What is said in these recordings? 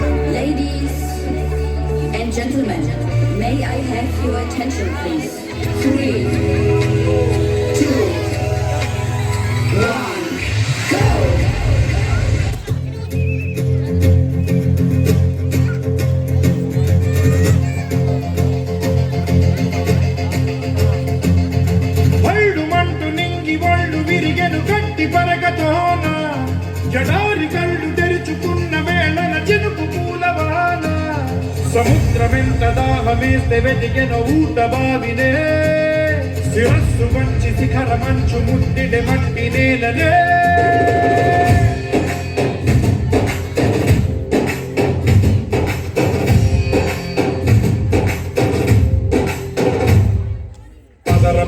Ladies and gentlemen, may I have your attention, please? 3, 2, 1, go! జడారి కళ్ళు తెరుచుకున్న వేళన చినుకు పూలవాన సముద్రమెంత దాహమేస్తే వెతికెన ఊట బావినే శిరస్సు వంచి శిఖర మంచు ముట్టిన మట్టి నేలనే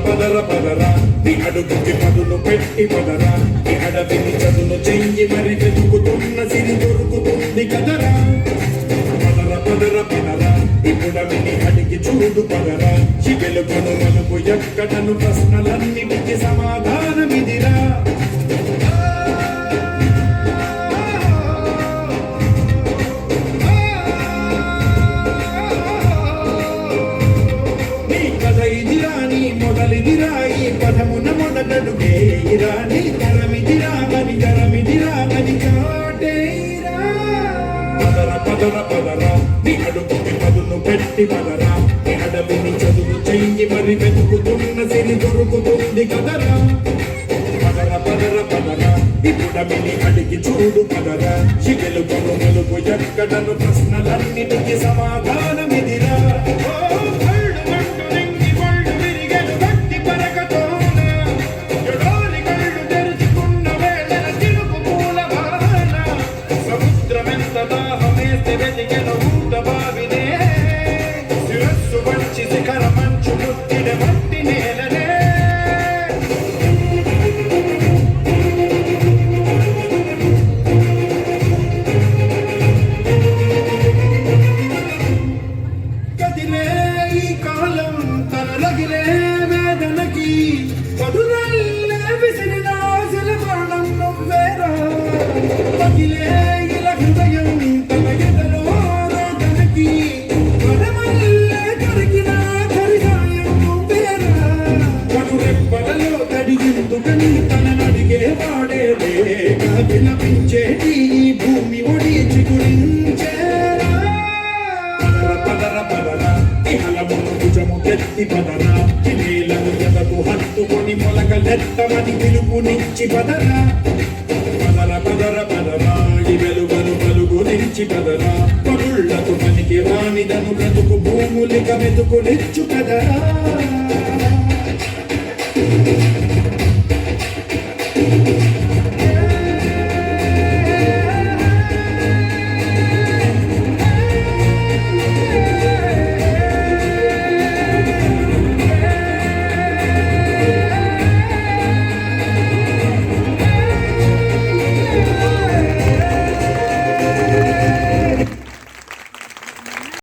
పదర పదరా నీ అడుగుకి పదులు పెట్టి పదరా నీ అడవిని చదును చెయ్యి మరి వెతుకుతున్న సిరి దొరుకుతుంది కదరా పదర పదరా ఇప్పుడవిని అడిగి చూడు పదరా చివెలుగను మలుపు ఎక్కడను ప్రశ్నలన్నిటికి సమాధానమిదిరా మొదలిదిరాయి పదమున మొదటడుగేయిరా నీ తరమిదిరా మని కాటేరా పదరా నీ అడుగుకి పదును పెట్టి పదరా నీ అడవిని చదువు చెయ్యి మరి వెతుకుతున్న సిరి దొరుకుతుంది కదరా పదరా ఇప్పుడమిని అడిగి చూడు పదరా చికెలు కొనుగోలుకు ఎక్కడను ప్రశ్నలన్నిటికీ సమాధానమిదిరా విలపించేటి భూమి ఒడిచి గురించేరా పదరా ఇహలమును భుజము ఎత్తి పదరా నేలను ఎదకు హత్తుకొని మొలకలెత్తమని పిలుపునిచ్చి పదరా ఈ వెలుగను కలుగునిచ్చి పదరా పరుళ్లకు పనికి రానిదను బ్రతుకు భూములిక మెతుకునిచ్చు కదరా